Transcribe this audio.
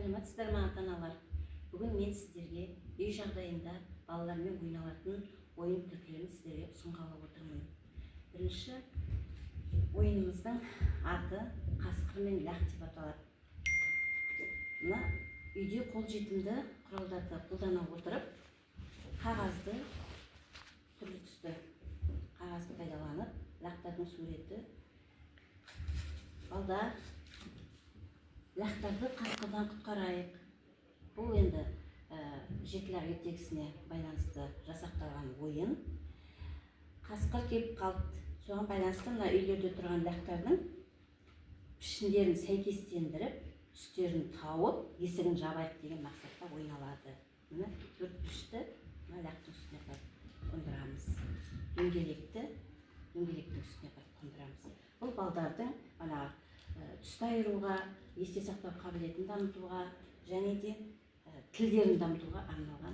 Саламатсыздар ма ата-аналар? Бүгін мен сіздерге үй жағдайында балалармен ойналатын ойын түрлерін сіздерге ұсынғалы отырмын. Бірінші ойынымыздың аты қасқыр мен лақ деп аталады. Мына үйде қолжетімді құралдарды қолдана отырып, қағазды түрлі түсті қағазды пайдаланып, лақтардың суреті, балдар лақтарды қасқырдан құтқарайық. Бұл енді жетілер ертегісіне байланысты жасақталған ойын. Қасқыр келіп қалды. Соған байланысты мына үйлерде тұрған лақтардың пішіндерін сәйкестендіріп, түстерін тауып, есігін жабайық деген мақсатта ойналады. Мына төрт пішті лақтың үстіне апарып қондырамыз. Дөңгелектің үстіне апарып қондырамыз. Бұл балдардың түсті айыруға, есте сақтау қабілетін дамытуға және де тілдерін дамытуға арналған